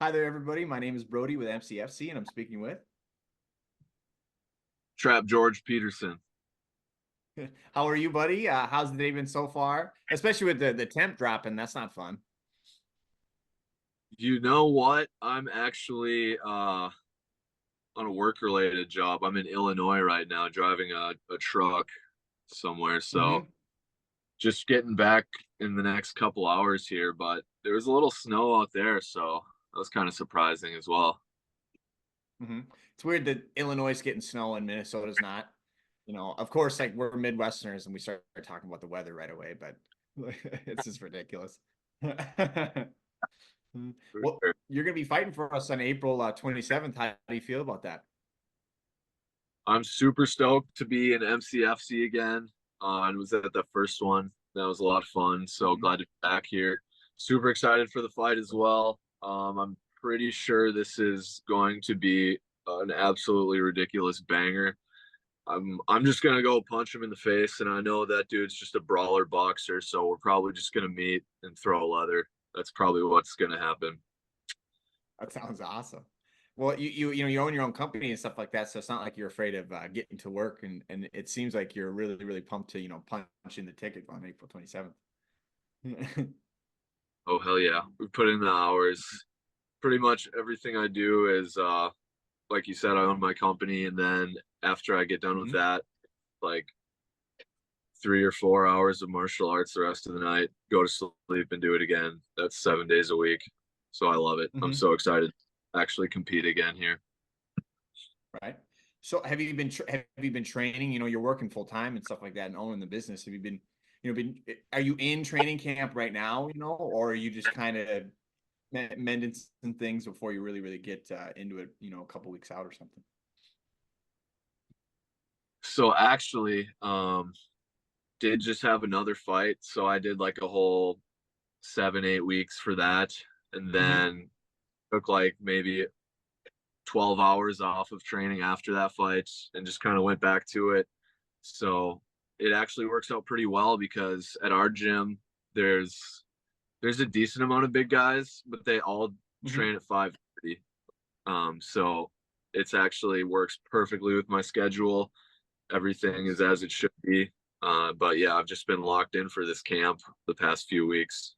Hi there, everybody. My name is Brody with MCFC, and I'm speaking with. Trap George Peterson. How are you, buddy? How's the day been so far? Especially with the temp dropping, that's not fun. You know what? I'm actually on a work related job. I'm in Illinois right now driving a truck somewhere. So Hmm. just getting back in the next couple hours here, but there was a little snow out there, so that was kind of surprising as well. Hmm. It's weird that Illinois is getting snow and Minnesota's not. Of course, like we're Midwesterners and we start talking about the weather right away, but it's just ridiculous. For Well, sure. you're going to be fighting for us on April 27th. How do you feel about that? I'm super stoked to be in MCFC again. I was at the first one. That was a lot of fun. So Hmm. glad to be back here. Super excited for the fight as well. I'm pretty sure this is going to be an absolutely ridiculous banger. I'm just gonna go punch him in the face, and I know that dude's just a brawler boxer, so we're probably just gonna meet and throw leather. That's probably what's gonna happen. That sounds awesome. Well, you own your own company and stuff like that, so it's not like you're afraid of getting to work, and it seems like you're really pumped to punch in the ticket on April 27th. Oh hell yeah, we put in the hours. Pretty much everything I do is like you said, I own my company, and then after I get done with Hmm. that, like 3 or 4 hours of martial arts the rest of the night, go to sleep and do it again. That's 7 days a week. So I love it. I'm Hmm. so excited to actually compete again here. Right. So have you been training? You're working full time and stuff like that, and owning the business. Have you been, are you in training camp right now? Or are you just kind of mending some things before you really get into it? A couple weeks out or something. So actually, did just have another fight. So I did like a whole 7, 8 weeks for that, and Hmm. then took like maybe 12 hours off of training after that fight and just kind of went back to it. So it actually works out pretty well because at our gym there's a decent amount of big guys, but they all Hmm. train at 5:30. So it's actually works perfectly with my schedule. Everything is Nice. as it should be. But yeah, I've just been locked in for this camp the past few weeks.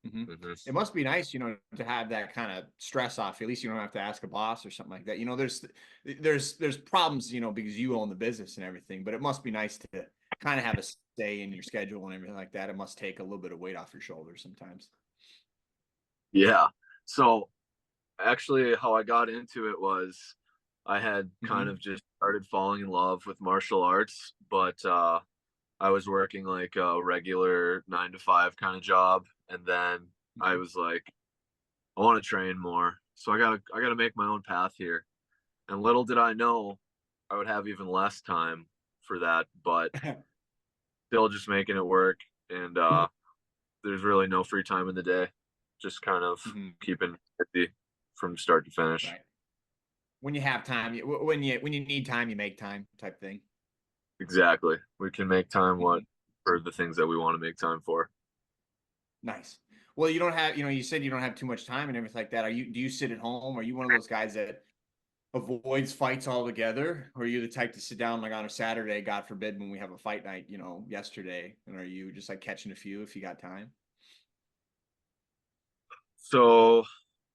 Hmm. Hmm. It must be nice, to have that kind of stress off. At least you don't have to ask a boss or something like that. There's problems, because you own the business and everything, but it must be nice to kind of have a say in your schedule and everything like that. It must take a little bit of weight off your shoulders sometimes. Yeah. So actually, how I got into it was I had kind Hmm. of just started falling in love with martial arts, but I was working like a regular 9 to 5 kind of job, and then I Hmm. was like, I want to train more, so I gotta make my own path here. And little did I know I would have even less time for that, but still just making it work. And there's really no free time in the day, just kind of Hmm. keeping busy from start to finish. Right. When you have time, when you need time, you make time type thing. Exactly. We can make time what Hmm. for the things that we want to make time for. Nice. Well, you don't have, you said you don't have too much time and everything like that. Do you sit at home? Are you one of those guys that avoids fights altogether? Or are you the type to sit down like on a Saturday, God forbid, when we have a fight night, yesterday? And are you just like catching a few if you got time? So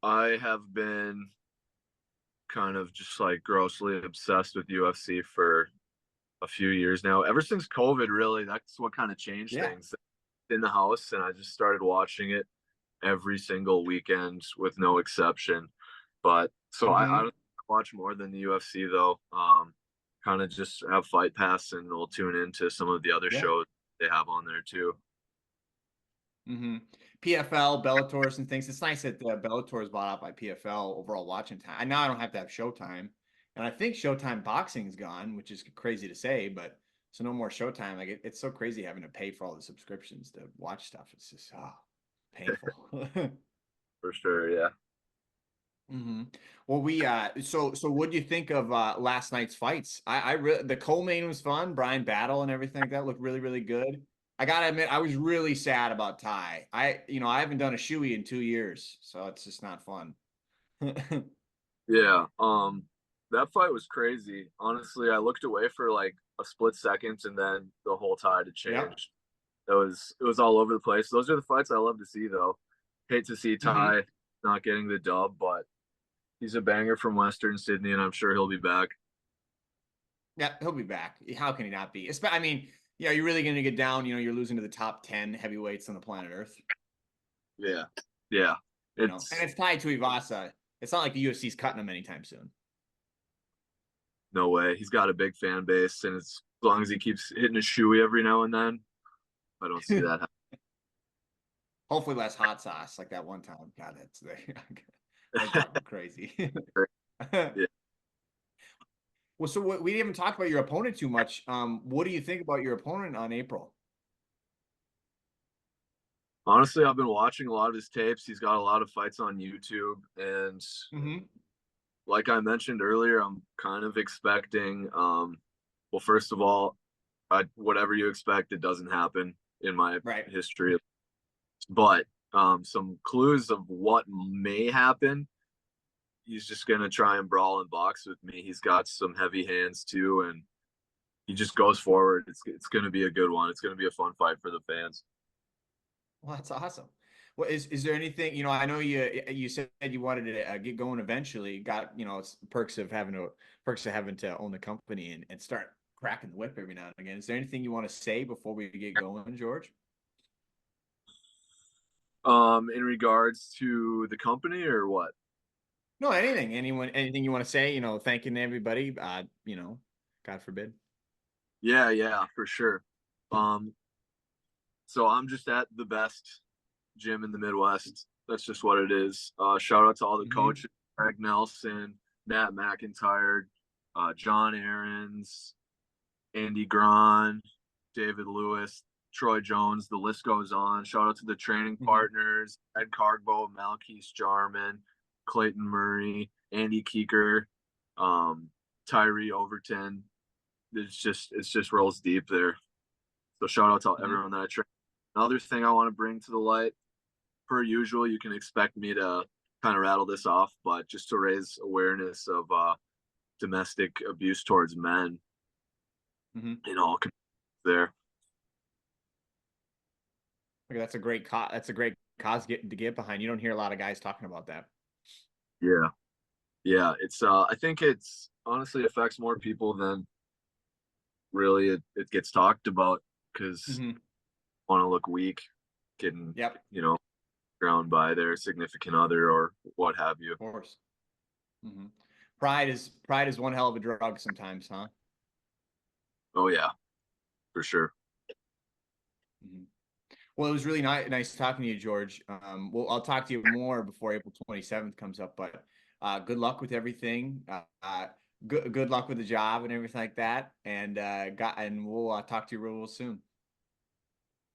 I have been kind of just like grossly obsessed with UFC for a few years now. Ever since COVID, really, that's what kind of changed Yeah. things in the house. And I just started watching it every single weekend with no exception. But so I Hmm. don't watch more than the UFC though. Kind of just have Fight Pass and we'll tune into some of the other Yeah. shows they have on there too. Hmm. PFL, Bellator's and things. It's nice that Bellator is bought out by PFL overall watching time. I know I don't have to have Showtime. And I think Showtime boxing is gone, which is crazy to say, but so no more Showtime. Like it's so crazy having to pay for all the subscriptions to watch stuff. It's just painful. For sure, yeah. Hmm. Well, so what do you think of last night's fights? The co-main was fun, Brian Battle and everything like that looked really good. I gotta admit, I was really sad about Ty. I haven't done a shoey in 2 years, so it's just not fun. Yeah. That fight was crazy. Honestly, I looked away for like a split second and then the whole tide had Yep. changed. It was all over the place. Those are the fights I love to see though. Hate to see Hmm. Ty not getting the dub, but he's a banger from Western Sydney and I'm sure he'll be back. Yeah, he'll be back. How can he not be? I mean, yeah, you're really gonna get down. You're losing to the top 10 heavyweights on the planet Earth. Yeah. Yeah. And It's it's tied to Ivasa. It's not like the UFC's cutting him anytime soon. no way. He's got a big fan base and as long as he keeps hitting his shoey every now and then, I don't see that Hopefully less hot sauce like that one time. God, that got me crazy. happening. Yeah. Well, so we didn't even talk about your opponent too much. What do you think about your opponent on April? Honestly, I've been watching a lot of his tapes. He's got a lot of fights on YouTube. And Hmm. like I mentioned earlier, I'm kind of expecting, well, first of all, whatever you expect, it doesn't happen in my Right. history. But some clues of what may happen. He's just going to try and brawl and box with me. He's got some heavy hands too. And he just goes forward. It's going to be a good one. It's going to be a fun fight for the fans. Well, that's awesome. Well, is there anything, I know you said you wanted to get going eventually. Got, it's perks of having to own the company and start cracking the whip every now and again. Is there anything you want to say before we get going, George? In regards to the company or what? No, anything you want to say, thanking everybody, God forbid. Yeah, yeah, for sure. Um, so I'm just at the best gym in the Midwest. That's just what it is. Shout out to all the Hmm. coaches, Greg Nelson, Matt McIntyre, John Aarons, Andy Grahn, David Lewis, Troy Jones. The list goes on. Shout out to the training Hmm. partners, Ed Cargbo, Malkeith Jarman, Clayton Murray, Andy Keeker, um, Tyree Overton. It's just rolls deep there. So shout out to Hmm. everyone that I train. Another thing I want to bring to the light, per usual, you can expect me to kind of rattle this off, but just to raise awareness of domestic abuse towards men, Hmm. all there. Okay, that's a great cause. That's a great cause to get behind. You don't hear a lot of guys talking about that. Yeah, yeah. It's I think it's honestly affects more people than really it gets talked about because Hmm. want to look weak, getting Yep, of drowned by their significant other or what have you. course. Hmm. Pride is one hell of a drug sometimes, huh? Oh yeah, for sure. Hmm. Well, it was really nice talking to you, George. Well, I'll talk to you more before April 27th comes up, but good luck with everything. Good luck with the job and everything like that. And we'll talk to you real soon.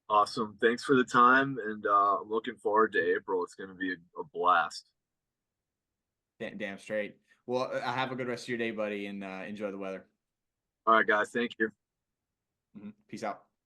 Awesome. Thanks for the time, and I'm looking forward to April. It's going to be a blast. Damn straight. Well, have a good rest of your day, buddy, and enjoy the weather. All right, guys. Thank you. Peace out.